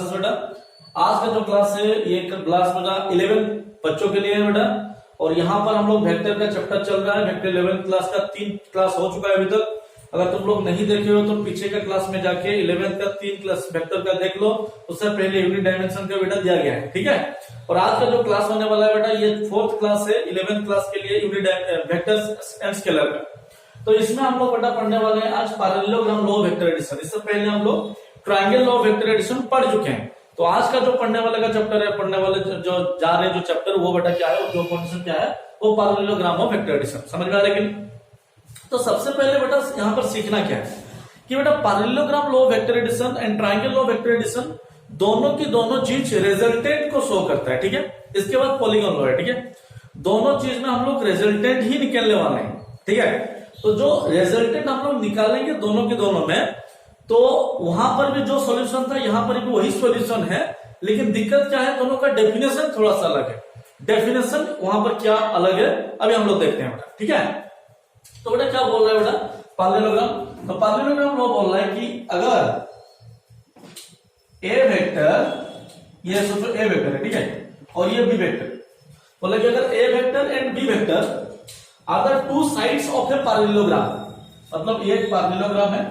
Classes बेटा। आज का जो क्लास है ये क्लास बेटा 11 बच्चों के लिए है बेटा। और यहाँ पर हम लोग वेक्टर का चैप्टर चल रहा है। वेक्टर 11 क्लास का 3 क्लास हो चुका है अभी तक। अगर तुम लोग नहीं देखे हो तो पीछे का क्लास में जाके 11 का 3 क्लास वेक्टर का देख लो। उससे पहले यूनिट डायमेंशन का बेटा दिया गया है, ठीक है। और आज का जो क्लास होने वाला है बेटा ये 4th क्लास है 11th क्लास के लिए यूनिट वेक्टर्स एंड स्केलर का। तो इसमें हम लोग बेटा पढ़ने वाले हैं आज parallelogram law of vector addition. इससे पहले हम लोग triangle law of vector addition पढ़ चुके हैं। तो आज का जो पढ़ने वाले का चैप्टर है, पढ़ने वाले जो जा रहे हैं जो चैप्टर, वो बेटा क्या है, जो कंडीशन क्या है, वो पैरेललोग्राम ऑफ वेक्टर एडिशन। समझ में आ रहा है कि? तो सबसे पहले बेटा यहाँ पर सीखना क्या है कि बेटा parallelogram law of vector addition and triangle law of vector addition दोनों की दोनों चीज रिजल्टेंट को शो करता है, ठीक है। इसके बाद पॉलीगॉन लॉ है, ठीक है। दोनों चीज में हम लोग रिजल्टेंट ही निकालने वाले हैं, ठीक है। तो जो रिजल्टेंट हम लोग निकालेंगे दोनों के दोनों में, तो वहां पर भी जो सॉल्यूशन था यहाँ पर भी वही सॉल्यूशन है। लेकिन दिक्कत क्या है, दोनों का डेफिनेशन थोड़ा सा अलग है। डेफिनेशन वहां पर क्या अलग है अभी हम लोग देखते हैं बेटा, ठीक है। तो बेटा क्या बोल रहा है बेटा पैरेललोग्राम, तो पैरेललोग्राम लॉ बोल रहा है कि अगर ए वेक्टर, ये सोचो ए वेक्टर है, ठीक है, और ये बी वेक्टर, बोला कि अगर A vector and B vector are the two sides of a parallelogram, मतलब ये एक पैरेललोग्राम है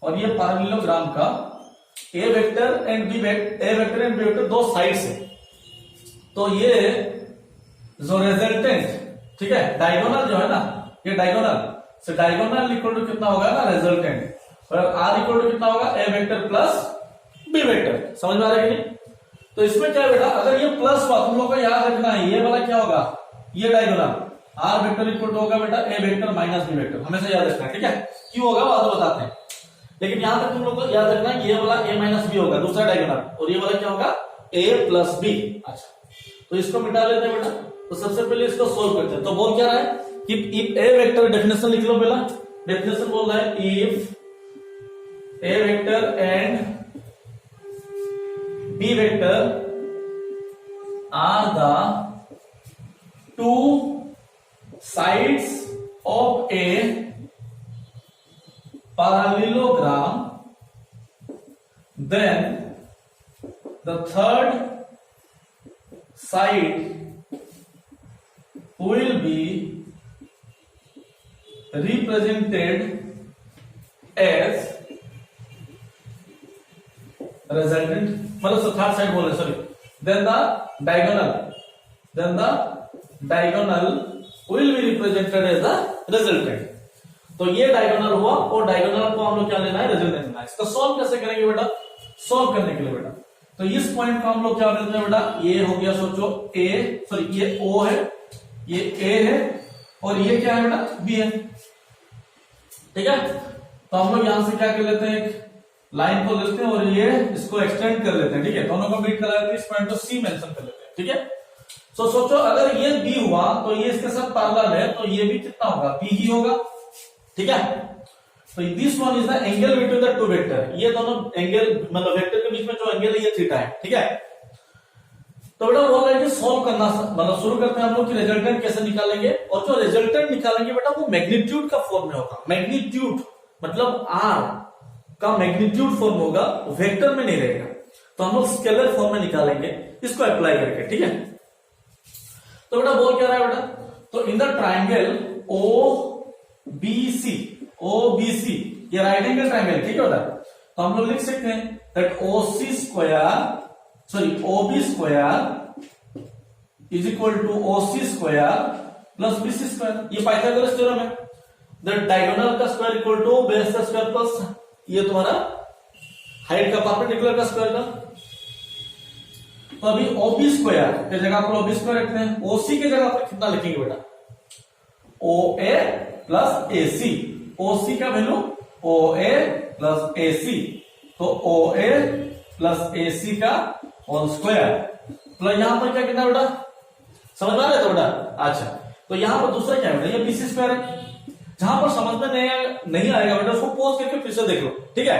और ये पैरेललोग्राम का A vector and B vector दो साइड्स है। तो ये जो रिजल्टेंट, ठीक है, डायगोनल जो है ना, ये डायगोनल से डायगोनल इक्वल टू कितना होगा ना रिजल्टेंट, और आर इक्वल टू कितना होगा ए वेक्टर प्लस बी वेक्टर। समझ में आ रहा है कि नहीं? तो इसमें क्या है बेटा, अगर ये प्लस हुआ, तुम लोग को याद रखना है ये वाला क्या होगा, ये diagonal R vector equal to होगा बेटा A vector minus B vector, हमेशा याद रखना है, ठीक है। क्यों होगा वो आगे बताते हैं, लेकिन यहां तक तुम लोग को याद रखना है ये वाला ए माइनस बी होगा दूसरा डायगोनल, और ये वाला क्या होगा ए प्लस बी। अच्छा, तो इसको मिटा लेते हैं बेटा। तो सबसे पहले इसको सोल्व करते हैं। तो बोल क्या रहा है कि इफ ए वेक्टर, डेफिनेशन लिख लो पहला। डेफिनेशन बोल रहा है if A vector and B vector are the two sides of a parallelogram, then the third side will be represented as resultant, मतलब थर्ड साइड बोल रहे, sorry, then the diagonal will be represented as the resultant। तो ये diagonal हुआ और diagonal को हम लोग क्या लेना है, रिजल्टेंट लेना है। इसका सॉल्व कैसे करेंगे बेटा, सॉल्व करने के लिए बेटा, तो इस पॉइंट को हम लोग क्या लेते हैं बेटा, ये हो गया सोचो ए, सॉरी ये ओ है, ये ए है, और ये क्या है बेटा बी है, ठीक है। तो हम लोग यहां से क्या कर लेते हैं, एक लाइन को लेते हैं और ये इसको एक्सटेंड कर लेते हैं, ठीक है। दोनों को मीट करा लेते हैं, इस पॉइंट को सी मेंशन कर लेते हैं, ठीक है। तो सोचो अगर ये बी हुआ तो ये इसके साथ पैरेलल है, तो ये भी कितना होगा, बी ही होगा, ठीक है। तो this one is the angle between the two vector, ये दोनों एंगल मतलब वेक्टर के बीच में जो एंगल है ये थीटा है, ठीक है। तो बेटा बोल रहे हैं कि सॉल्व करना, मतलब शुरू करते हैं हम लोग कि रिजल्टेंट कैसे निकालेंगे। और जो रिजल्टेंट निकालेंगे बेटा वो मैग्नीट्यूड का फॉर्म में होगा। मैग्नीट्यूड मतलब आर का मैग्नीट्यूड फॉर्म होगा, वेक्टर में नहीं रहेगा। तो हम लोग स्केलर फॉर्म में निकालेंगे इसको अप्लाई करके, ठीक है। तो बेटा बोल क्या रहा है बेटा, तो in the triangle O OBC, ये राइट एंगल ट्राइंगल, ठीक है बेटा। तो हम लोग लिख सकते हैं that OB square is equal to OC square plus BC square. ये पाइथागोरस थ्योरम है। दैट डायगोनल का स्क्वायर इक्वल टू बेस का स्क्वायर प्लस ये तुम्हारा हाइट का परपेंडिकुलर का स्क्वायर का। तो अभी OB स्क्वायर की जगह पर OB स्क्वायर रखते हैं, OC की जगह पर कितना लिखेंगे बेटा, OA प्लस AC, OC का वैल्यू OA प्लस AC, तो OA प्लस AC का होल स्क्वायर प्लस यहां पर क्या कितना बेटा, समझ में आ रहा है तो बेटा। अच्छा, तो यहां पर दूसरा क्या है बेटा, ये BC स्क्वायर है। जहां पर समझ में नहीं आएगा बेटा उसको पॉज करके फिर से देख लो, ठीक है।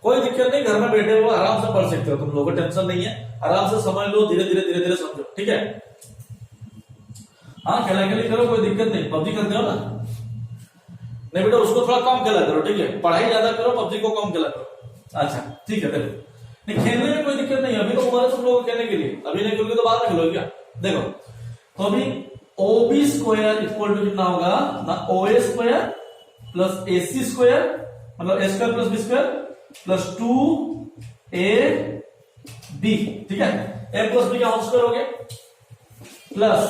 कोई दिक्कत नहीं, घर में बैठे हुए आराम से पढ़ सकते हो, तुम लोगों को टेंशन नहीं है, आराम से समझ लो, धीरे धीरे समझो, ठीक है। हाँ खेला खेली करो, कोई दिक्कत नहीं। पबजी खेलते हो ना, नहीं बेटा उसको थोड़ा कम खेला करो, ठीक है। पढ़ाई ज्यादा करो, पबजी को कम खेला करो। अच्छा ठीक है, देखो नहीं, खेलने में कोई दिक्कत नहीं, अभी तो उम्र है तुम लोगों को खेलने के लिए, अभी नहीं खेलोगे तो बाद में खेलोगे क्या। देखो तो अभी OB स्क्वायर इक्वल टू कितना होगा ना, OA square plus AC square, मतलब A square plus B square plus 2AB, ठीक है। A प्लस B का होल स्क्वायर हो गया प्लस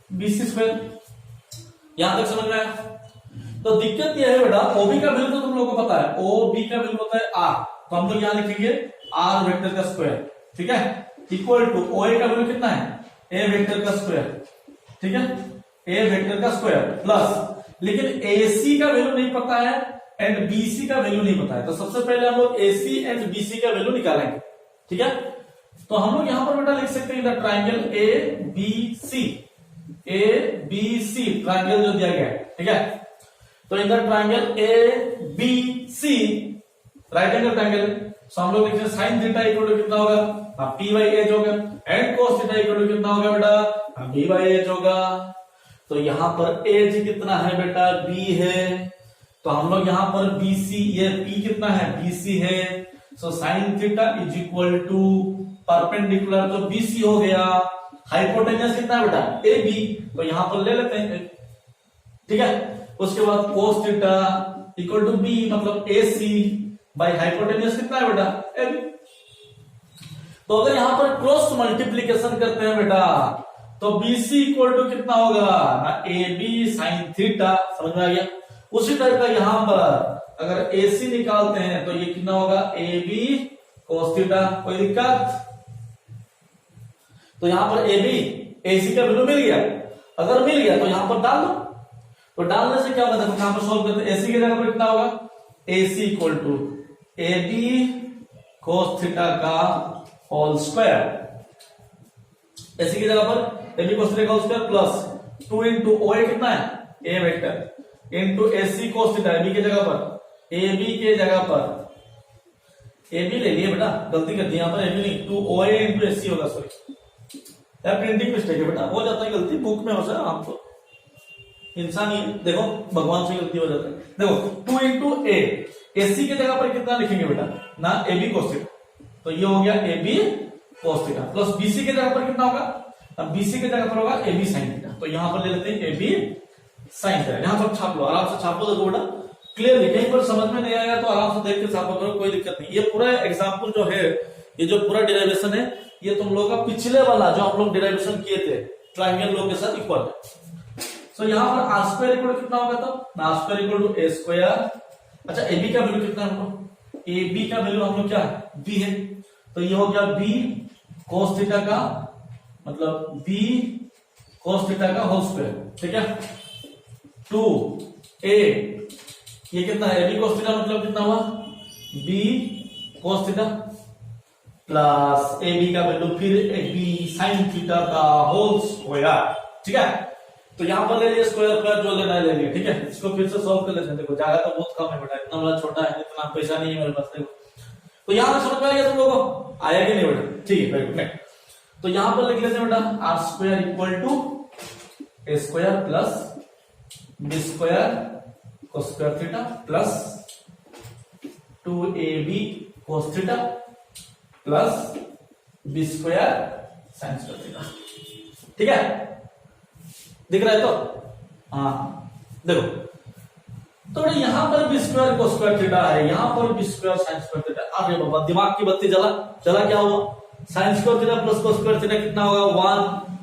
BC स्क्वायर। यहां तक समझ में आया। तो दिक्कत यह है बेटा, OB का वैल्यू तो तुम लोगों को पता है, OB का वैल्यू होता है R, तो हम लोग यहां लिखेंगे R वेक्टर का स्क्वायर, ठीक है, इक्वल टू OA का वैल्यू कितना है, A वेक्टर का स्क्वायर, ठीक है, A वेक्टर का स्क्वायर प्लस, लेकिन AC का वैल्यू नहीं पता है एंड BC का वैल्यू नहीं पता है, तो सबसे पहले हम लोग AC एंड BC का वैल्यू निकालेंगे, ठीक है। तो हम लोग यहां पर बेटा लिख सकते हैं द ट्राइंगल ABC, ट्राइंगल जो दिया गया है, ठीक है। तो in the triangle ABC, right angle triangle, so हम लोग लिखेंगे sin थीटा इक्वल टू कितना होगा, P/H होगा, and cos theta equal to कितना होगा बेटा, B/H होगा। तो यहां पर एज कितना है बेटा, B है, तो हम लोग यहां पर BC, ये P कितना है, BC है, so sin theta is equal to perpendicular, तो BC हो गया, हाइपोटेन्यूस कितना है बेटा, AB, तो यहां पर ले लेते हैं, ठीक है। उसके बाद cos theta equal to B, मतलब AC बाय हाइपोटेन्यूस कितना है बेटा, AB। तो अगर यहां पर क्रॉस मल्टीप्लीकेशन करते हैं बेटा, तो BC इक्वल टू कितना होगा ना, AB sin थीटा, समझ में आ गया। उसी टाइप का यहां पर अगर AC निकालते हैं तो ये कितना होगा, AB cos थीटा, कोई दिक्कत। तो यहां पर AB AC का वैल्यू मिल गया, अगर मिल गया तो यहां पर डाल दो, तो डालने से क्या होगा, देखो यहां पर सॉल्व करते हैं, AC की जगह पर कितना होगा, AC equal to AB cos theta का होल स्क्वायर, AC की जगह पर AB cos थीटा का whole square plus 2 into OA कितना है, A vector into AC cos theta, AB की जगह पर, AB के जगह पर AB ले लिए बेटा, गलती कर दी यहां पर, AB नहीं, 2OA इंटू AC होगा, सॉरी यार प्रिंटिंग मिस्टेक है बेटा, हो जाता है गलती, बुक में हो जाए, हम तो इंसान ही, देखो भगवान से गलती हो जाता है। देखो 2 इंटू A, AC की जगह पर कितना लिखेंगे बेटा ना, AB cos थीटा, तो ये हो गया AB cos theta plus BC की जगह पर कितना होगा, अब BC की जगह पर होगा AB sin थीटा, तो यहां पर ले लेते हैं AB sin थीटा, यहां पर छाप लो, आराम से छाप लो, देखो बेटा क्लियरली, कहीं पर समझ में नहीं आया तो आराम से देख के छापा करो, कोई दिक्कत नहीं। ये पूरा एग्जांपल जो है, ये जो पूरा डेरिवेशन है, ये तुम लोगों का पिछले वाला जो हम लोग डेरिवेशन किए थे ट्राइंगल लोग के साथ इक्वल है। सो यहां पर r स्क्वायर इक्वल कितना होगा, तब r square equal to a square. अच्छा AB का वैल्यू कितना है, हम लोग AB का वैल्यू हम लोग क्या है, B है, तो ये हो गया B cos थीटा का, मतलब B cos थीटा का होल स्क्वायर, ठीक है, 2a, ये कितना है, AB cos थीटा मतलब कितना हुआ, B cos theta plus AB का वैल्यू फिर AB sin थीटा का होल स्क्वायर, ठीक है। तो यहां पर ले लिए स्क्वायर का, जो लेना है ले लिए, ठीक है। इसको फिर से सॉल्व कर लेते हैं, देखो जगह तो बहुत कम है बेटा, इतना बड़ा छोटा है, इतना पैसा नहीं है मेरे पास, देखो तो यहां पर समझ में आ गया तुम लोगों को, आया कि नहीं बेटा, ठीक है, वेरी गुड। तो यहां पर लिख लेते हैं बेटा r square equal to a square plus b square cos square theta plus 2ab cos theta plus b square sin square theta, ठीक है, दिख रहा है तो, हाँ देखो, तो यहां पर B square cos square theta है, यहां पर B square sin square theta, अरे बाबा दिमाग की बत्ती जला, क्या हुआ, sin square theta plus cos square theta कितना होगा 1,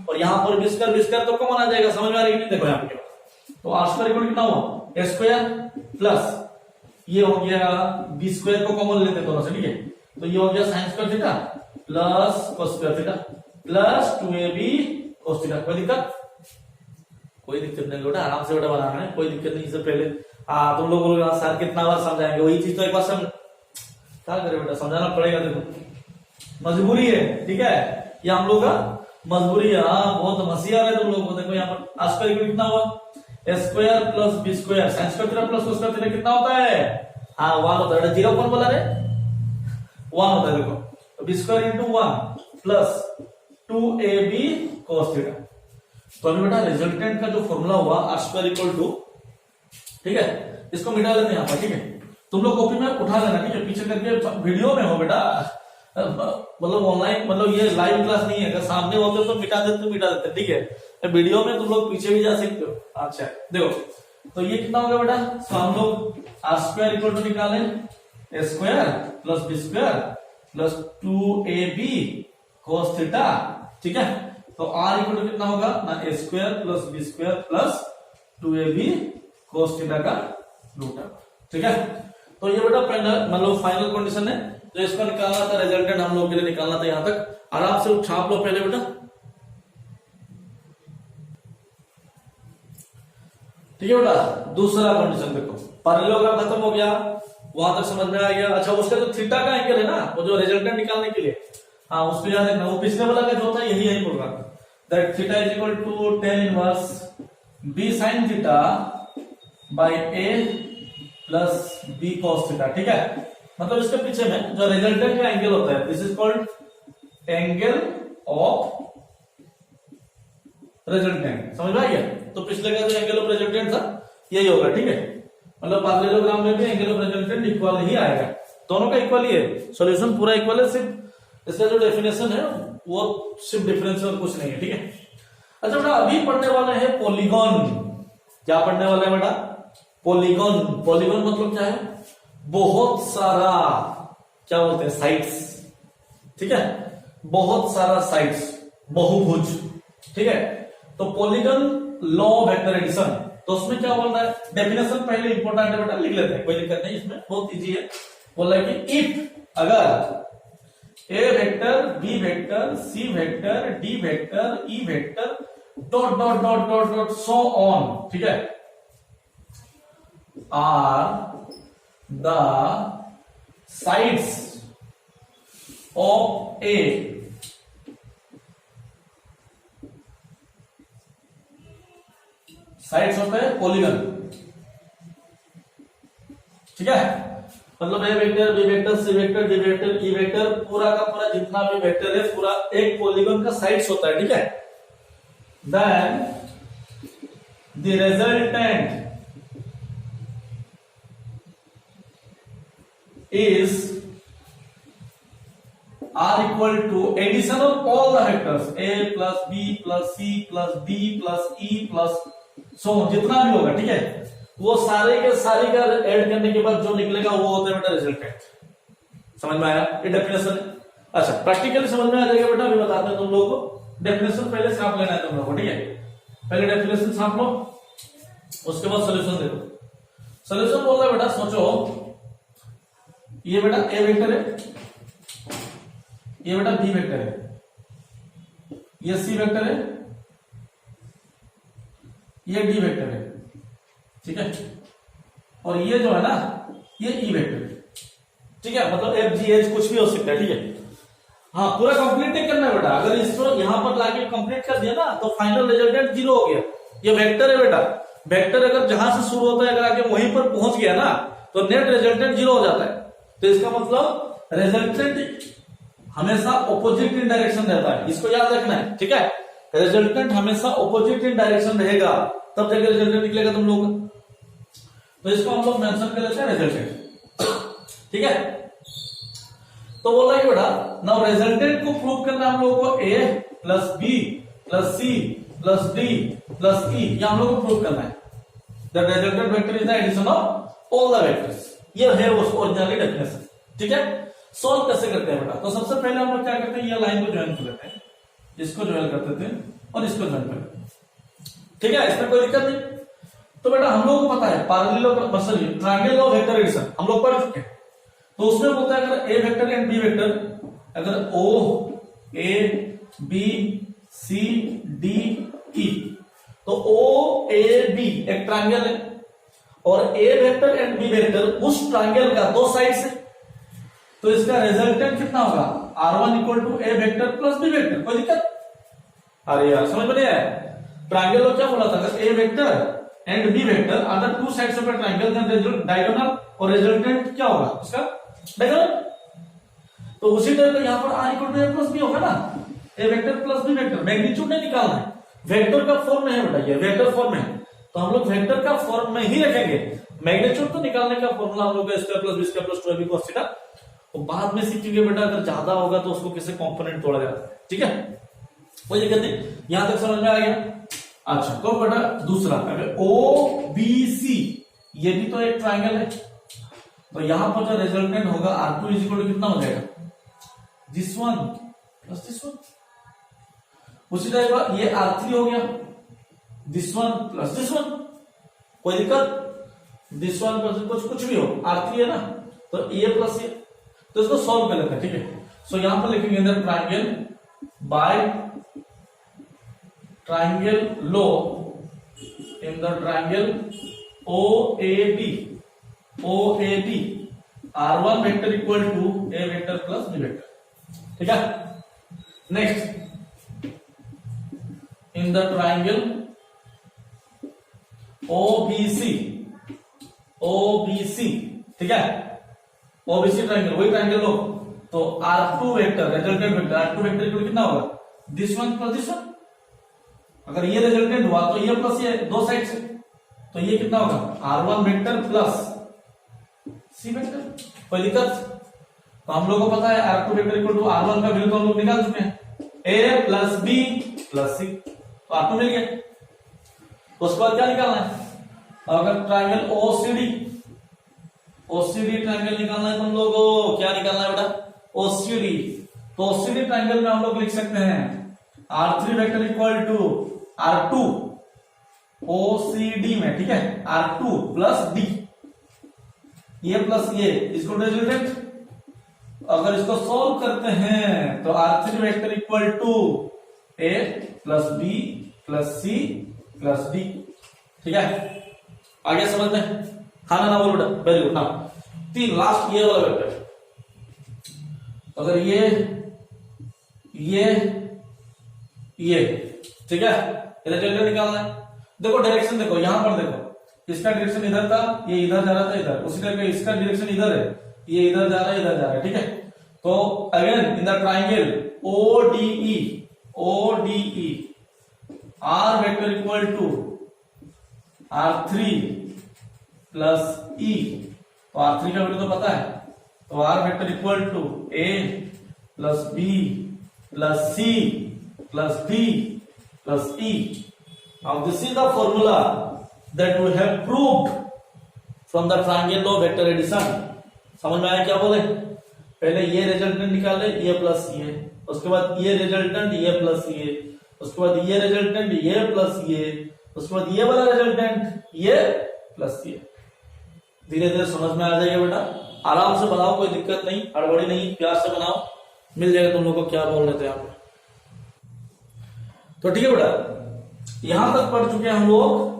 और यहां पर बी स्क्वायर तो कॉमन आ जाएगा, समझ में आ रही है, देखो यहां पे तो r स्क्वायर इक्वल कितना हुआ, a स्क्वायर प्लस ये हो गया बी स्क्वायर को कॉमन लेते हैं दोनों से, ठीक है, तो ये हो गया sin square theta plus cos square theta plus 2ab cos theta, कोई दिक्कत नहीं बेटा, आराम से बेटा बनाना है, कोई दिक्कत नहीं। इससे पहले तुम लोग बोलोगे सर कितना बार समझाएंगे, वही चीज तो एक बार क्या करे बेटा, समझाना पड़ेगा, देखो मजबूरी है, ठीक है, ये हम लोग का मजबूरी है, बहुत मसीहा है तुम लोग को। देखो यहाँ पर r स्क्वायर कितना हुआ, a square plus b square sin square theta plus cos square theta कितना होता है, 1 होता है, 0 कौन बोला रे, 1 होता है, देखो b square into 1 plus 2ab cos theta. तो अभी बेटा रिजल्टेंट का जो फॉर्मूला हुआ r स्क्वायर इक्वल टू, ठीक है, इसको मिटा लेते हैं यहाँ पर, ठीक है, तुम लोग कॉपी में उठा लेना, ठीक है, पीछे करके वीडियो में हो बेटा, मतलब ऑनलाइन, मतलब ये लाइव क्लास नहीं है, अगर सामने होते तो मिटा देते, ठीक है। वीडियो में तुम लोग पीछे भी जा सकते हो। अच्छा देखो, तो ये कितना हो गया बेटा, तो हम लोग आर स्क्वायर इक्वल टू निकालें A square plus B square plus 2ab cos theta, ठीक है। तो आर इक्वल टू कितना होगा ना, A square plus B square plus 2ab cos theta का रूट, ठीक है। तो ये बेटा मतलब फाइनल कंडीशन है, तो इसका निकालना था, रिजल्टेंट हम लोग के लिए निकालना था। यहां तक आराम से छाप लो पहले बेटा, ठीक है बेटा। दूसरा कंडीशन देखो, पैरेललोग्राम खत्म हो गया, वहां तक समझ में आ गया। अच्छा, उसका जो थीटा का एंगल है ना, वो जो रिजल्टेंट निकालने के लिए, हाँ उसको याद रखना, वो पिछले वाला का जो था यही बोल रहा, that theta is equal to tan inverse b sin theta by a plus b cos theta, ठीक है। मतलब इसके पीछे में जो रिजल्टेंट का एंगल होता है, this is called angle of resultant, समझ में आ गया। तो पिछले का जो एंगल ऑफ रिजल्टेंट था यही होगा, ठीक है। मतलब पैरेललोग्राम में भी एंगल ऑफ रिजल्टेंट इक्वल ही आएगा, दोनों का इक्वल ही है, सॉल्यूशन पूरा इक्वल है, सिर्फ इसका जो डेफिनेशन है वो सिर्फ डिफरेंस और कुछ नहीं है, ठीक है। अच्छा बेटा, अभी पढ़ने वाले हैं पॉलीगॉन। क्या पढ़ने वाले हैं बेटा, पॉलीगॉन। पॉलीगॉन मतलब क्या है, बहुत सारा, क्या बोलते हैं, साइड्स, ठीक है, बहुत सारा साइड्स, बहुभुज, ठीक है। तो पॉलीगॉन लॉ वेक्टर एडिशन, तो उसमें क्या बोल रहा है, डेफिनेशन पहले इंपॉर्टेंट है बेटा, लिख लेते हैं, कोई दिक्कत नहीं, इसमें बहुत इजी है। बोल रहा है कि इफ अगर A vector B vector C vector D vector E vector dot dot dot dot dot so on, ठीक है, are the sides of a sides of a polygon, ठीक है। मतलब A vector B vector C vector D vector E vector, पूरा का पूरा जितना भी वेक्टर है पूरा एक पॉलीगन का साइड्स होता है, ठीक है। Then the resultant is r equal to addition of all the vectors a plus b plus c plus d plus e plus so जितना भी होगा, ठीक है, वो सारे के सारे का ऐड करने के बाद जो निकलेगा वो होता है बेटा रिजल्टेंट। समझ में आया, ये डेफिनेशन है। अच्छा, प्रैक्टिकली समझ में आ जाएगा बेटा, अभी बताते हैं तुम लोगों को। डेफिनेशन पहले छाप लेना है तुम लोगों को, ठीक है। पहले डेफिनेशन छाप लो, उसके बाद सोल्यूशन देखो। सोल्यूशन बोल रहा है बेटा, सोचो ये बेटा ए वेक्टर है, ये बेटा बी वेक्टर है, ये सी वेक्टर है, ये डी वेक्टर है, ठीक है, और ये जो है ना ये ई वेक्टर है, ठीक है। मतलब एफ जी एच कुछ भी हो सकता है, ठीक है। हाँ, पूरा कंप्लीट नहीं करना है बेटा, अगर इसको यहां पर लाके कंप्लीट कर दिया ना तो फाइनल रिजल्टेंट 0 हो गया। ये वेक्टर है बेटा, वेक्टर अगर जहां से शुरू होता है अगर आके वहीं पर पहुंच गया ना तो नेट रिजल्टेंट 0 हो जाता है। तो इसका मतलब रिजल्टेंट हमेशा ऑपोजिट इन डायरेक्शन रहता है, इसको याद रखना है, ठीक है। रिजल्टेंट हमेशा ऑपोजिट इन डायरेक्शन रहेगा, तब जाकर रिजल्टेंट निकलेगा तुम लोग। तो इसको हम लोग मेंशन कर लेते हैं रिजल्टेंट, ठीक है। तो बोल रहा है बेटा, नाउ रिजल्टेंट को प्रूव करना हम लोगों को A plus B plus C plus D plus E, ये हम लोग को प्रूव करना है। The resultant vector is the addition of all the vectors, ये है उस ओरिजिनल डेफिनेशन, ठीक है। सॉल्व कैसे करते हैं बेटा, तो सबसे पहले हम लोग क्या करते हैं, ये लाइन को ज्वाइन कर लेते हैं, इसको ज्वाइन करते थे और इसको ज्वाइन कर लेते हैं, ठीक है, इसमें कोई दिक्कत नहीं। तो बेटा हम लोग को पता है parallel triangle of vector addition हम लोग पढ़ चुके हैं। तो उसमें बोलता है अगर A vector and B vector, अगर ओ A B C D E, तो ओ ए बी एक ट्रायंगल है और ए वेक्टर एंड बी वेक्टर उस ट्रायंगल का दो साइड है, तो इसका रिजल्टेंट कितना होगा, r1 equal to A vector plus B vector. कोई दिक्कत, अरे यार समझ में नहीं आया, ट्रायंगल को क्या बोला था, अगर A vector and B vector are the two sides of a triangle then result diagonal, और रिजल्टेंट क्या होगा उसका डायगोनल। तो उसी तरह तो यहां पर r equal to A plus B होगा ना, A vector plus B vector, magnitude नहीं निकालना है, वेक्टर का फॉर्म में है बेटा, ये वेक्टर फॉर्म में है, तो हम लोग वेक्टर का फॉर्म में ही रखेंगे। मैग्नीट्यूड तो निकालने का फॉर्मूला हम लोग का square plus B square plus 2ab cos theta तो बाद में सीखेंगे बेटा, अगर ज्यादा होगा तो उसको कैसे कंपोनेंट तोड़ा जाता है, ठीक है, कोई दिक्कत नहीं, यहां तक समझ में आ गया। अच्छा तो बेटा दूसरा ओ बी सी, ये भी तो एक ट्राइंगल है, तो यहां पर जो रिजल्टेंट होगा R2 इज इक्वल टू कितना हो जाएगा, this one plus this one. उसी टाइप ये R3 हो गया, this one plus this one, कोई दिक्कत, दिस वन प्लस कुछ भी हो, R3 है ना, तो ए प्लस ए, तो इसको सॉल्व कर लेते हैं, ठीक है। सो यहां पर लिखेंगे अंदर ट्राइंगल बाय ट्राइंगल लो in the triangle OAB, OAB R1 vector equal to A vector plus B vector, ठीक है। Next in the triangle OBC, OBC, ठीक है, OBC ट्राइंगल, वही ट्राइंगल लो, तो R2 vector resultant vector, R2 vector equal कितना होगा, this one plus this one. अगर ये रिजल्टेंट हुआ तो ये प्लस ये दो साइड से, तो ये कितना होगा, R1 vector plus C vector, कोई दिक्कत। तो हम लोग को पता है R2 vector equal to R1 का वैल्यू तो हम लोग निकाल चुके हैं, A plus B plus C, तो R2 मिल गया। उसके बाद क्या निकालना है, अगर ट्राइंगल OCD ट्राइंगल निकालना है तो हम लोग को क्या निकालना है बेटा, OCD, तो OCD ट्राइंगल में हम लोग लिख सकते हैं R3 vector equal to R2 OCD में, ठीक है, R2 प्लस D, ये प्लस ये, इसको रिजल्टेंट अगर इसको सॉल्व करते हैं तो R3 vector equal to A plus B plus C plus D, ठीक है, आगे समझ में, हाँ ना बोलो बेटा, वेरी गुड। ना तीन लास्ट ये वाला वेक्टर, अगर ये ठीक है, रिजल्टेंट निकालना है। देखो डायरेक्शन देखो, यहां पर देखो, इसका डायरेक्शन इधर था, ये इधर जा रहा था इधर, उसी तरह इसका डायरेक्शन इधर है, ये इधर जा रहा है इधर जा रहा है, ठीक है। तो again in the triangle ODE R vector equal to R3 plus E, तो R3 का वैल्यू तो पता है, तो R vector equal to A plus B plus C plus D plus E. Now this is the formula that we have proved from the triangle law vector addition. समझ में आया क्या बोले, पहले ये रिजल्टेंट निकाले, ये प्लस ये, उसके बाद ये रिजल्टेंट ये प्लस ये, उसके बाद ये रिजल्टेंट ये प्लस ये, उसके बाद ये वाला रिजल्टेंट ये प्लस ये। धीरे धीरे समझ में आ जाएगा बेटा, आराम से बनाओ, कोई दिक्कत नहीं, हड़बड़ी नहीं, प्यार से बनाओ, मिल जाएगा तुम लोग को क्या बोल रहे थे आप। तो ठीक है बेटा, यहां तक पढ़ चुके हैं हम लोग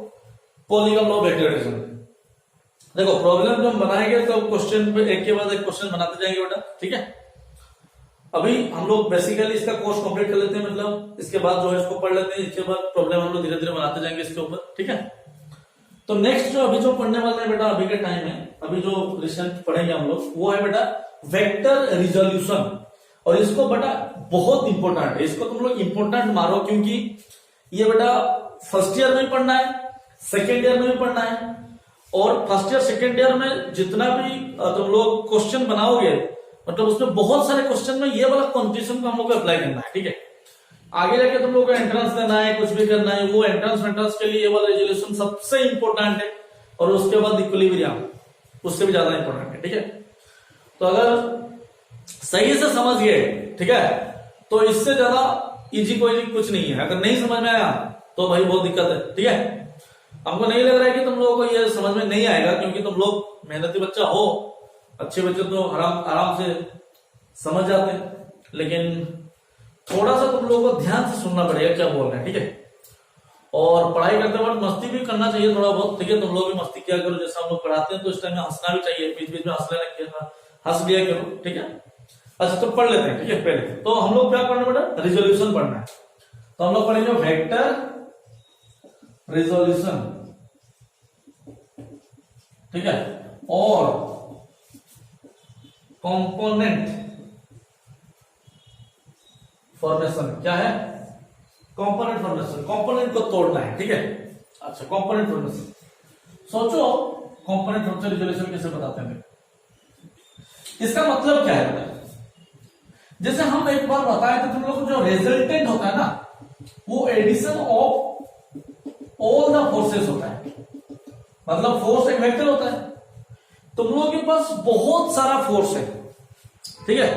पॉलीगॉन लॉ वेक्टर एडिशन। देखो प्रॉब्लम जब बनाएंगे तो क्वेश्चन पे एक के बाद एक क्वेश्चन बनाते जाएंगे बेटा, ठीक है। अभी हम लोग बेसिकली इसका कोर्स कंप्लीट कर लेते हैं, मतलब इसके बाद जो है इसको पढ़ लेते हैं, इसके बाद प्रॉब्लम हम लोग धीरे धीरे बनाते जाएंगे इसके ऊपर, ठीक है। तो नेक्स्ट जो अभी जो पढ़ने वाले हैं बेटा, अभी के टाइम में अभी जो रिसेंट पढ़ेंगे हम लोग, वो है बेटा वेक्टर रिजोल्यूशन। और इसको बेटा बहुत इंपॉर्टेंट है, इसको तुम लोग इंपॉर्टेंट मारो, क्योंकि ये बेटा फर्स्ट ईयर में भी पढ़ना है, सेकेंड ईयर में भी पढ़ना है, और फर्स्ट ईयर सेकेंड ईयर में जितना भी तुम लोग क्वेश्चन बनाओगे, मतलब उसमें बहुत सारे क्वेश्चन में ये वाला कॉन्सेप्ट को हम लोग को अप्लाई करना है, ठीक है। आगे जाके तुम लोग को एंट्रेंस देना है, कुछ भी करना है, वो एंट्रेंस के लिए ये वाला रिजोल्यूशन सबसे इंपॉर्टेंट है, और उसके बाद इक्विलिब्रियम उससे भी ज्यादा इंपॉर्टेंट है, ठीक है। तो अगर सही से समझ गए, ठीक है, तो इससे ज्यादा इजी कोई कुछ नहीं है। अगर नहीं समझ में आया तो भाई बहुत दिक्कत है, ठीक है। हमको नहीं लग रहा है कि तुम लोगों को ये समझ में नहीं आएगा, क्योंकि तुम लोग मेहनती बच्चा हो, अच्छे बच्चे तो आराम से समझ जाते हैं, लेकिन थोड़ा सा तुम लोगों को ध्यान से सुनना पड़ेगा क्या बोल रहे हैं, ठीक है। और पढ़ाई करते वक्त मस्ती भी करना चाहिए थोड़ा बहुत, ठीक है। तुम लोग भी मस्ती किया करो, जैसे हम लोग पढ़ाते हैं तो इस टाइम में हंसना भी चाहिए, बीच बीच में हंस लिया करो, ठीक है। अच्छा तो पढ़ लेते हैं, ठीक है। पहले तो हम लोग क्या पढ़ना बेटा, रिजोल्यूशन पढ़ना है, तो हम लोग पढ़ेंगे वेक्टर रिजोल्यूशन, ठीक है, और कंपोनेंट फॉर्मेशन। क्या है, कंपोनेंट फॉर्मेशन, कंपोनेंट को तोड़ना है, ठीक है। अच्छा कंपोनेंट फॉर्मेशन, सोचो कंपोनेंट फॉर्मेशन रिजोल्यूशन कैसे बताते हैं। इसका मतलब क्या है? जैसे हम एक बार बताए थे तुम लोग को, जो रिजल्टेंट होता है ना, वो addition of all the forces होता है। मतलब फोर्स एक वेक्टर होता है, तुम लोगों के पास बहुत सारा फोर्स है, ठीक है,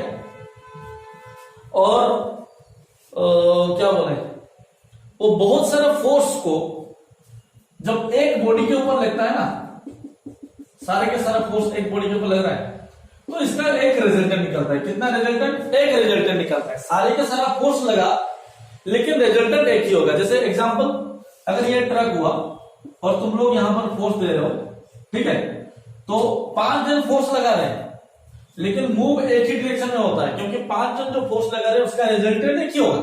और क्या बोले, वो बहुत सारे फोर्स को जब एक बॉडी के ऊपर लगता है ना, सारे के सारा फोर्स एक बॉडी के ऊपर लग रहा है, तो इसका एक रिजल्टेंट निकलता है। कितना रिजल्टेंट? एक रिजल्टेंट निकलता है। सारे के सारा फोर्स लगा लेकिन रिजल्टेंट एक ही होगा। जैसे एग्जांपल, अगर ये ट्रक हुआ और तुम लोग यहां पर फोर्स दे रहे हो, ठीक है, तो 5 जन फोर्स लगा रहे हैं लेकिन मूव एक ही डायरेक्शन में होता है, क्योंकि 5 जन जो फोर्स लगा रहे हैं उसका रिजल्टेंट एक ही होगा।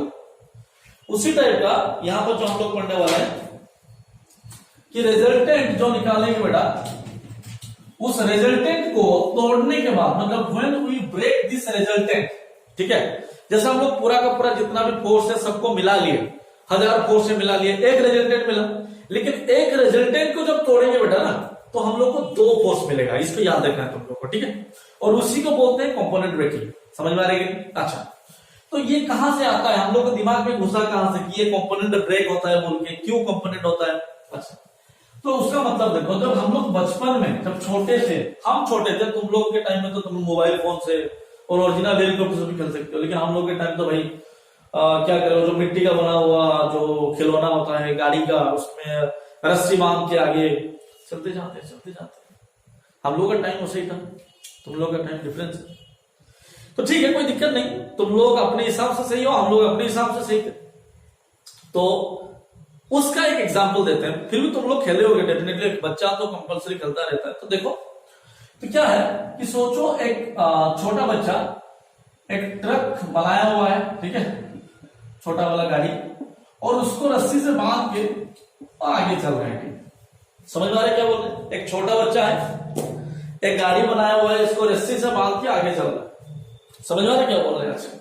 उसी टाइप का यहां पर जो हम लोग पढ़ने वाले हैं कि रिजल्टेंट जो निकालेंगे बेटा, उस रिजल्टेंट को तोड़ने के बाद, मतलब when we break this resultant, ठीक है, जैसे हम लोग पूरा का पूरा जितना भी फोर्स है सबको मिला लिए, 1000 फोर्स से मिला लिए, एक रिजल्टेंट मिला, लेकिन एक रिजल्टेंट को जब तोड़ेंगे बेटा ना, तो हम लोग को 2 फोर्स मिलेगा। इसको याद रखना है तुम लोग को, ठीक है, और उसी को बोलते हैं कंपोनेंट ब्रेकिंग। समझ में आ रही है? अच्छा, तो ये कहां से आता है, हम लोग को दिमाग में घुसा कहां से कि ये कंपोनेंट ब्रेक होता है बोल के, क्यों कंपोनेंट होता है? अच्छा, तो उसका मतलब देखो, जब हम लोग बचपन में, जब छोटे थे, हम छोटे थे, तुम लोग के टाइम में तो तुम मोबाइल फोन से और ओरिजिनल हेलीकॉप्टर से भी खेल सकते हो, लेकिन हम लोग के टाइम तो भाई क्या करो, जो मिट्टी का बना हुआ जो खिलौना होता है गाड़ी का, उसमें रस्सी बांध के आगे चलते जाते। हम लोग का टाइम उसे ही था, तुम लोग का टाइम डिफरेंस है। तो ठीक है, कोई दिक्कत नहीं, तुम लोग अपने हिसाब से सही हो, हम लोग अपने हिसाब से सही थे। तो उसका एक एग्जाम्पल देते हैं, फिर भी तुम लोग खेले होगे डेफिनेटली, एक बच्चा तो कंपलसरी खेलता रहता है। तो देखो, तो क्या है कि सोचो एक छोटा बच्चा एक ट्रक बनाया हुआ है, ठीक है, छोटा वाला गाड़ी, और उसको रस्सी से बांध के आगे चल रहे हैं। समझ में आ रहा है क्या बोल रहे? एक छोटा बच्चा है, एक गाड़ी बनाया हुआ है, इसको रस्सी से बांध के आगे चल रहा है। समझ में आ रहा है क्या बोल रहे हैं? अच्छा,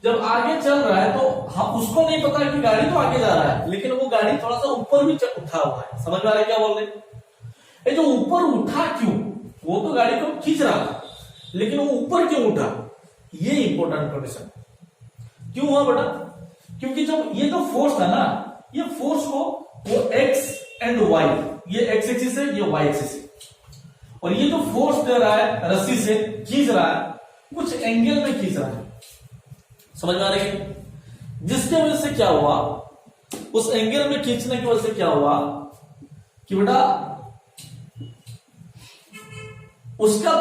जब आगे चल रहा है तो हम उसको नहीं पता कि गाड़ी तो आगे जा रहा है, लेकिन वो गाड़ी थोड़ा सा ऊपर भी उठा हुआ है। समझ में आ रहा है क्या बोल रहे हैं? ये जो ऊपर उठा क्यों, वो तो गाड़ी को खींच रहा था, लेकिन वो ऊपर क्यों उठा, ये इंपॉर्टेंट कंडीशन। क्यों हुआ बेटा? क्योंकि जब ये जो फोर्स था ना, ये फोर्स को वो एक्स एंड वाई, ये एक्स एक्सिस है, ये वाई एक्सिस है, और ये जो फोर्स दे रहा है रस्सी से खींच रहा है, कुछ एंगल में खींच रहा है। समझ में आ रही है? जिसके वजह से क्या हुआ, उस एंगल में खींचने की वजह से क्या हुआ कि बेटा उसका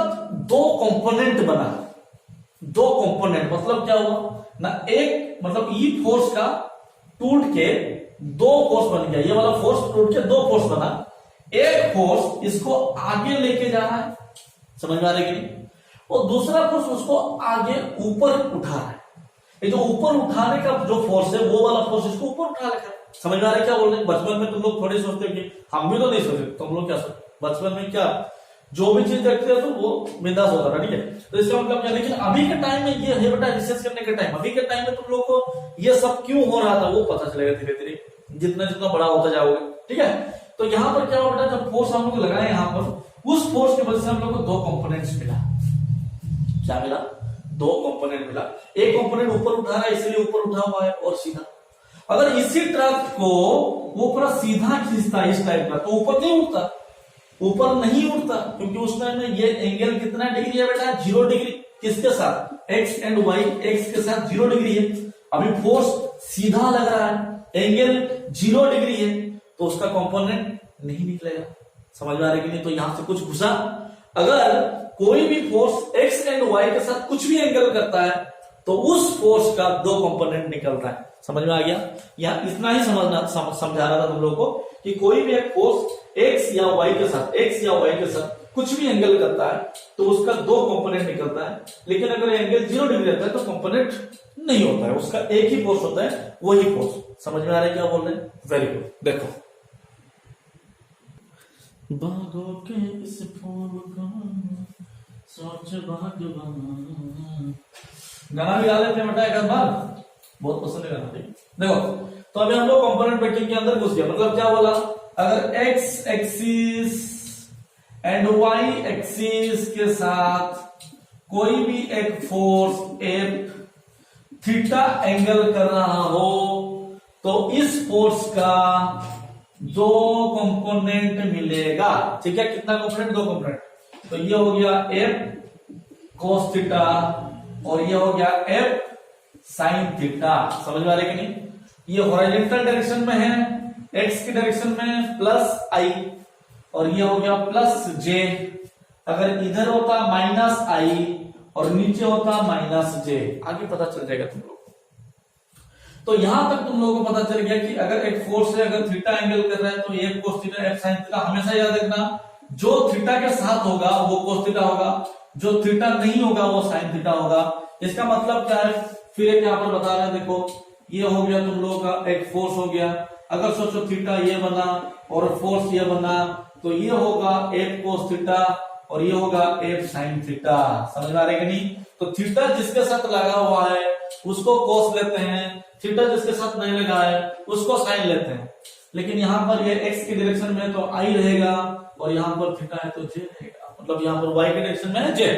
2 कंपोनेंट बना। 2 कंपोनेंट मतलब क्या हुआ ना, एक मतलब ई फोर्स का टूट के 2 फोर्स बन गया, ये वाला फोर्स टूट के 2 फोर्स बना। एक फोर्स इसको आगे लेके जा रहा है, समझ में आ रही है कि नहीं, और दूसरा फोर्स उसको आगे ऊपर उठा रहा है। ये जो ऊपर उठाने का जो फोर्स है, वो वाला फोर्स इसको ऊपर उठा रखा है। समझ में आ रहा है क्या बोल रहे हैं? बचपन में तुम लोग थोड़ी सोचते हो कि हम भी तो नहीं सोचते, तुम लोग क्या सोचते बचपन में, क्या जो भी चीज देखते थे तो वो बिंदास होता था, ठीक है। तो इसका मतलब क्या, लेकिन अभी के टाइम में ये है बेटा, रिसर्च करने के टाइम, अभी के टाइम में तुम लोग को ये सब क्यों हो रहा था वो पता चलेगा धीरे धीरे, जितना जितना बड़ा होता जाओगे, ठीक है। तो यहाँ पर क्या हुआ बेटा, जब फोर्स हम लोग लगाए यहाँ पर, उस फोर्स की वजह से हम लोग को 2 कंपोनेंट्स मिला। क्या मिला? 2 कंपोनेंट मिला। एक कंपोनेंट ऊपर उठा रहा है, इसलिए ऊपर उठा हुआ है और सीधा। अगर इसी ट्रक को वो पूरा सीधा खींचता इस टाइप का, तो ऊपर नहीं उठता, ऊपर नहीं उठता, क्योंकि उस टाइम में ये एंगल कितना डिग्री है बेटा, 0 डिग्री। किसके साथ? एक्स एंड वाई, एक्स के साथ 0 डिग्री है। अभी फोर्स सीधा लग रहा है, एंगल 0 डिग्री है, तो उसका कंपोनेंट नहीं निकलेगा। समझ में आ रही कि नहीं? तो यहां से कुछ घुसा। अगर कोई भी फोर्स एक्स एंड वाई के साथ कुछ भी एंगल करता है, तो उस फोर्स का 2 कंपोनेंट निकलता है। समझ में आ गया? यहां इतना ही समझा रहा था तुम लोगों को कि कोई भी एक फोर्स एक्स या वाई के साथ कुछ भी एंगल करता है, तो उसका 2 कंपोनेंट निकलता है। लेकिन अगर एंगल 0 डिग्री रहता है तो कंपोनेंट नहीं होता है, उसका एक ही फोर्स होता है, वही फोर्स। समझ में आ रहा है क्या बोल रहे हैं? Very good. देखो, बागों के इस फूल का सोच बागवान, गाना भी गा लेते हैं बेटा एक बार, बहुत पसंद है गाना। देखो, तो अभी हम लोग कंपोनेंट ब्रेकिंग के अंदर घुस गया। मतलब क्या बोला, अगर X axis and Y axis के साथ कोई भी एक फोर्स एफ थीटा एंगल कर रहा हो तो इस फोर्स का दो कंपोनेंट मिलेगा। ठीक है, कितना कंपोनेंट? दो कंपोनेंट। तो ये हो गया एफ कोस थीटा और ये हो गया एफ साइन थीटा। समझ में आ रही कि नहीं? ये हॉरिजॉन्टल डायरेक्शन में है, एक्स की डायरेक्शन में प्लस आई और ये हो गया प्लस जे। अगर इधर होता माइनस आई और नीचे होता माइनस जे, आगे पता चल जाएगा तुम लोग। तो यहां तक तुम लोगों को पता चल गया कि अगर एक फोर्स है, अगर थीटा एंगल कर रहा है तो F cos theta F sine theta. हमेशा याद रखना, जो थीटा के साथ होगा वो कोस थीटा होगा, जो थीटा नहीं होगा वो साइन थीटा होगा। इसका मतलब क्या है? फिर एक यहां पर बता रहे हैं, देखो ये हो गया तुम लोगों का एक फोर्स हो गया। अगर सोचो थीटा ये बना और फोर्स ये बना तो ये होगा एफ कोस थीटा और ये होगा एफ साइन थीटा। समझ में आ रहा है कि नहीं? तो थीटा जिसके साथ लगा हुआ है उसको कोस लेते हैं, थीटा जिसके साथ नहीं लगा है उसको साइन लेते हैं। लेकिन यहाँ पर ये एक्स की डायरेक्शन में तो आई रहेगा और यहाँ पर थीटा है तो जे रहेगा, मतलब यहाँ पर वाई के डायरेक्शन में है जे।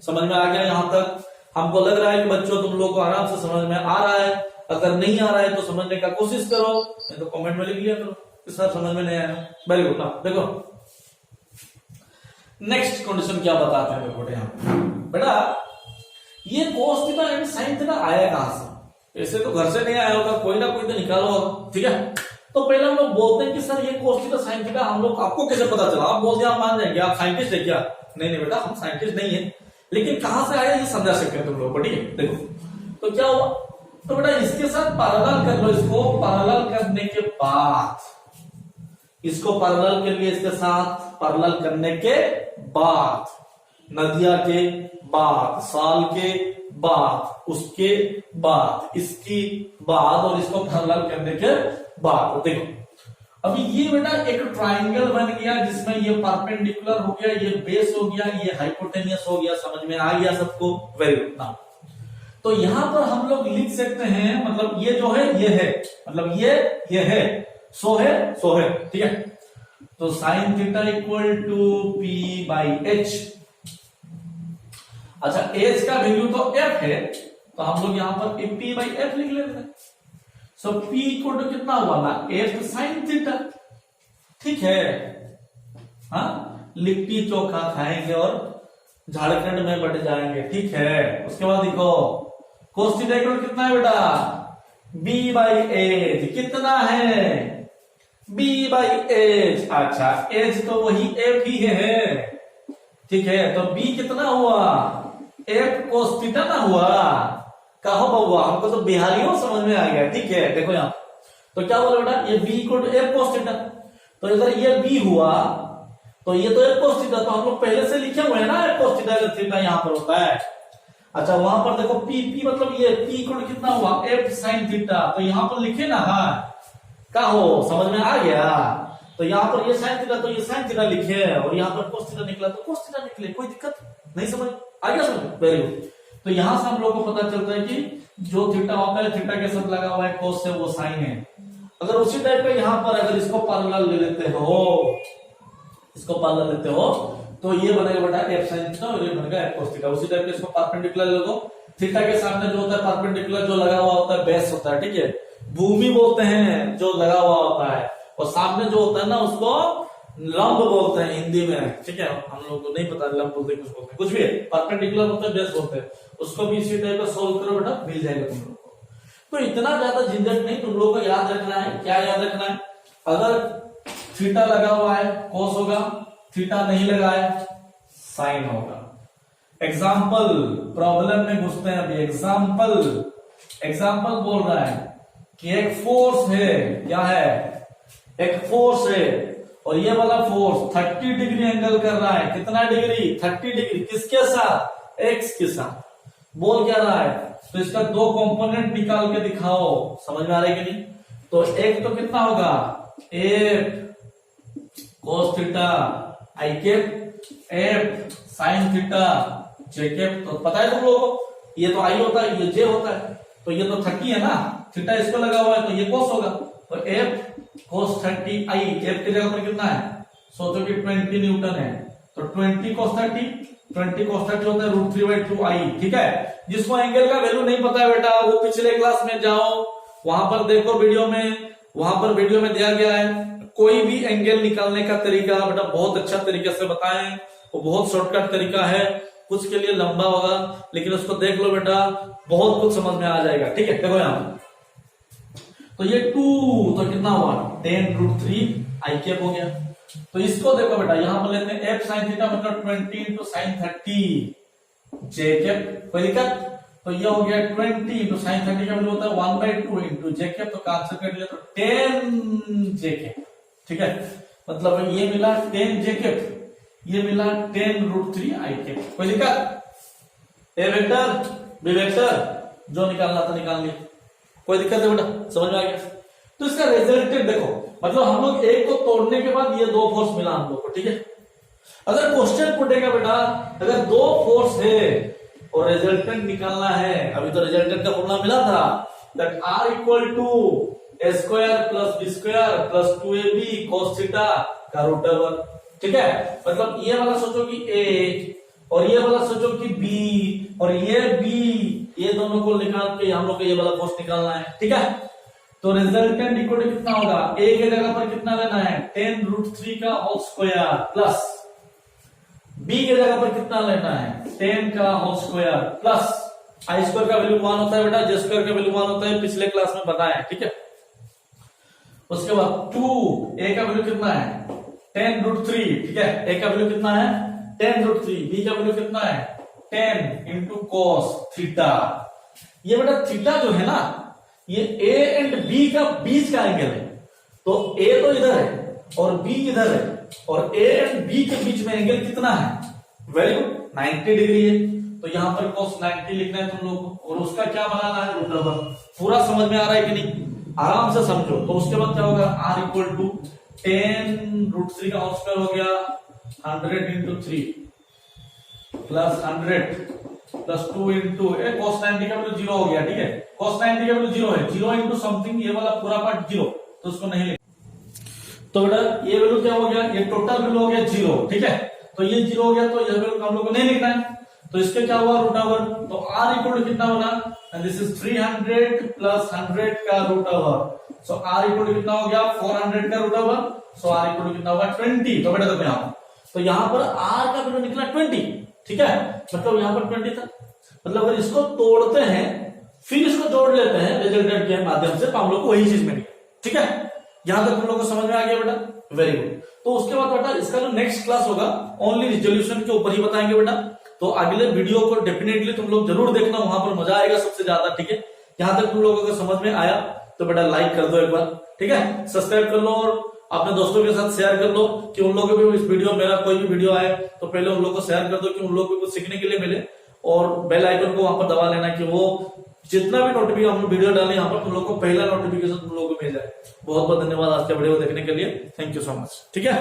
समझ में आ गया? यहाँ तक हमको लग रहा है कि बच्चों तुम लोग को आराम से समझ में आ रहा है। अगर नहीं आ रहा है तो समझने का कोशिश करो, नहीं तो कमेंट में लिख लिया करो इस बार समझ में नहीं आया। Very good. देखो नेक्स्ट कंडीशन क्या बताते हैं देखो यहाँ बेटा, ये cos theta and sine theta आया कहां से? ऐसे तो घर से नहीं आया होगा, कोई ना कोई तो निकालो होगा। ठीक है, तो पहले हम लोग बोलते हैं कि सर ये कोस थीटा साइन थीटा हम लोग आपको कैसे पता चला? आप बोल दिया आप मान जाएंगे, आप साइंटिस्ट है क्या? नहीं नहीं बेटा, हम साइंटिस्ट नहीं है, लेकिन कहां से आया ये समझा सकते हैं तुम लोग। ठीक है, देखो तो क्या हुआ, तो बेटा इसके साथ पैरेलल कर लो। इसको पैरेलल करने के बाद, इसको पैरेलल कर लिए, इसके साथ पैरेलल करने के बाद, नदिया के बाद, साल के बाद, उसके बाद, इसकी बाद और इसको पैरेलल करने के बाद। देखो अभी ये बेटा एक ट्राइंगल बन गया जिसमें ये परपेंडिकुलर हो गया, ये बेस हो गया, ये हाइपोटेनियस हो गया। समझ में आ गया सबको? Very good. ना तो यहां पर हम लोग लिख सकते हैं, मतलब ये जो है ये है, मतलब ये है, सो है। ठीक है, तो sine theta equal to P by H. अच्छा, एच का वैल्यू तो एफ है तो हम लोग यहां पर पी बाई एफ लिख लेते हैं। सो पी इक्वल टू कितना हुआ ना, एफ साइन थीटा। ठीक है, हाँ, लिट्टी चोखा खाएंगे और झारखंड में बढ़ जाएंगे। ठीक है, उसके बाद देखो कोस थीटा इक्वल कितना है बेटा, बी बाई एच। कितना है? B by H. अच्छा, एच तो वही एफ ही है। ठीक है, तो बी कितना हुआ, एफ कोस थीटा ना हुआ। कहो बउआ, हमको तो बिहारियों समझ में आ गया। ठीक है, देखो यहाँ तो क्या बोला बेटा, ये B equal to F cos theta. तो इधर ये बी हुआ तो ये तो एफ कोस थीटा, तो हम लोग पहले से लिखे हुए हैं ना एफ कोस थीटा, थीटा यहाँ पर होता है। अच्छा, वहां पर देखो पी मतलब ये पी इक्वल टू कितना हुआ, एफ साइन थीटा। तो यहाँ पर लिखे ना, हाँ कहो समझ में आ गया? तो यहाँ पर ये साइन थीटा तो ये साइन थीटा लिखे और यहाँ पर कोस थीटा निकला तो कोस थीटा निकले। कोई दिक्कत नहीं? समझ आ गया? समझ? Very good. तो यहां से हम लोग को पता चलता है कि जो थीटा होता है, थीटा के साथ लगा हुआ है कोस से, वो साइन है। अगर उसी टाइप का यहाँ पर अगर इसको पैरेलल ले लेते हो, इसको पैरेलल लेते हो तो ये बनेगा बेटा एफ साइन थीटा और ये बनेगा एफ कोस थीटा। उसी टाइप के इसको परपेंडिकुलर ले लो। थीटा के सामने जो होता है परपेंडिकुलर जो लगा हुआ होता है बेस होता है। ठीक है, भूमि बोलते हैं जो लगा हुआ होता है, और सामने जो होता है ना उसको लंब बोलते हैं हिंदी में। ठीक है, हम लोग को नहीं पता लंब बोलते कुछ बोलते हैं, कुछ भी है। परपेंडिकुलर होता है, बेस बोलते हैं, उसको भी इसी टाइप का सोल्व करो बेटा, मिल जाएगा तुम लोग को। तो इतना ज्यादा झंझट नहीं, तुम लोग को याद रखना है। क्या याद रखना है? अगर थीटा लगा हुआ है कोस होगा, थीटा नहीं लगा है साइन होगा। एग्जाम्पल, प्रॉब्लम में घुसते हैं अभी। एग्जाम्पल बोल रहा है कि एक फोर्स है, क्या है, एक फोर्स है और ये वाला फोर्स 30 डिग्री एंगल कर रहा है। कितना डिग्री? 30 डिग्री। किसके साथ? एक्स के साथ। बोल क्या रहा है? तो इसका दो कंपोनेंट निकाल के दिखाओ। समझ में आ रहा है कि नहीं? तो एक तो कितना होगा, एफ कोस थीटा आई कैप, एफ साइन थीटा जे कैप। तो पता है तुम लोगों को, ये तो आई होता है, ये जे होता है, तो ये तो 30 है ना, थीटा इसको लगा हुआ है तो ये कोस होगा। तो एफ कोस 30 आई, एफ की जगह पर कितना है, सोचो कि 20 न्यूटन है, तो 20 cos 30, 20 cos 30 होता है √3/2i, ठीक है। जिसको एंगल का वैल्यू नहीं पता है बेटा, वो पिछले क्लास में जाओ, वहां पर देखो वीडियो में दिया गया है। कोई भी एंगल निकालने का तरीका बेटा बहुत अच्छा तरीके से बताए, वो बहुत शॉर्टकट तरीका है, कुछ के लिए लंबा होगा लेकिन उसको देख लो बेटा, बहुत कुछ समझ में आ जाएगा, ठीक है। देखो यहाँ तो ये 2 तो कितना हुआ 10√3i हो गया। तो इसको देखो बेटा, यहां पर लेते हैं f sin थीटा मतलब 20 into sin 30 j कैप, कोई दिक्कत। तो ये हो गया 20 into sin 30 का वैल्यू होता है 1/2 into j कैप, तो कैंसिल कर लिया तो 10 j कैप, ठीक है। मतलब ये मिला 10 j कैप, ये मिला 10√3i कैप, कोई दिक्कत। ए वेक्टर बी वेक्टर जो निकालना था निकाल लिया, कोई दिक्कत है बेटा, समझ में आ गया। तो इसका रिजल्टेंट देखो, मतलब हम लोग एक को तोड़ने के बाद ये 2 फोर्स मिला हम लोग को, ठीक है। अगर क्वेश्चन पूछेगा बेटा, अगर 2 फोर्स है और रिजल्टेंट निकालना है, अभी तो रिजल्टेंट का फॉर्मूला मिला था that R equal to a square plus b square plus 2ab cos theta का रूट ओवर, ठीक है। मतलब ये वाला सोचो कि a और ये वाला सोचो कि b और ये b, ये दोनों को निकाल के हम लोग को ये वाला फोर्स निकालना है, ठीक है। तो रिजल्टेंट इक्वल टू कितना होगा, a के जगह पर कितना लेना है 10√3 का होल स्क्वायर प्लस b के जगह पर कितना लेना है 10 का whole square plus i square का वैल्यू 1 होता है बेटा, j स्क्वायर का वैल्यू 1 होता है, पिछले क्लास में बताया, ठीक है। उसके बाद 2 a का वैल्यू कितना है 10√3, ठीक है। a का वैल्यू कितना है 10√3, b का वैल्यू कितना है 10 into cos थीटा। ये बेटा थीटा जो है ना, ये a एंड b का बीच का एंगल है, तो a तो इधर है और b इधर है, और a एंड b के बीच में एंगल कितना है, वेरी गुड 90 डिग्री है। तो यहां पर cos 90 लिखना है तुम लोग को, और उसका क्या बनाना है रूट ओवर। पूरा समझ में आ रहा है कि नहीं, आराम से समझो। तो उसके बाद क्या होगा r इक्वल टू 10√3 का होल स्क्वायर हो गया 100 into 3 plus 100 plus 2 into cos 90 का वैल्यू 0 हो गया, ठीक है। cos 90 का वैल्यू 0 है, 0 into समथिंग, ये वाला पूरा पार्ट 0, तो उसको नहीं लिखना। तो बेटा ये वैल्यू क्या हो गया, ये टोटल वैल्यू हो गया 0, ठीक है। तो ये 0 हो गया, तो ये वैल्यू हम लोग को नहीं लिखना है, तो इसके क्या हुआ रूट ओवर। तो r इक्वल टू कितना होगा, एंड दिस इज 300 प्लस 100 का root over. So r equal to कितना हो गया 400 का root over. So r equal to कितना होगा 20। तो बेटा देखो यहाँ, तो यहाँ पर r का वैल्यू निकला 20, ठीक है। मतलब यहाँ पर 20 था। मतलब अगर इसको तोड़ते हैं फिर इसको जोड़ लेते हैं रिजल्टेंट के माध्यम से, तो हम लोग को वही चीज मिली, ठीक है। यहां तक तुम लोग को समझ में आ गया बेटा, वेरी गुड। तो उसके बाद बेटा इसका जो नेक्स्ट क्लास होगा ओनली रिजोल्यूशन के ऊपर ही बताएंगे बेटा। तो अगले वीडियो को डेफिनेटली तुम लोग जरूर देखना, वहां पर मजा आएगा सबसे ज्यादा, ठीक है। यहां तक तुम लोगों को समझ में आया तो बेटा लाइक कर दो एक बार, ठीक है। सब्सक्राइब कर लो और अपने दोस्तों के साथ शेयर कर लो, कि उन लोगों को भी इस वीडियो, मेरा कोई भी वीडियो आए तो पहले उन लोगों को शेयर कर दो, कि उन लोगों को कुछ सीखने के लिए मिले। और बेल आइकन को वहां पर दबा लेना, कि वो जितना भी नोटिफिकेशन हम लोग वीडियो डालें यहाँ पर तुम लोग को पहला नोटिफिकेशन तुम लोगों को मिल जाए। बहुत बहुत धन्यवाद आज के वीडियो को देखने के लिए, थैंक यू सो मच, ठीक है।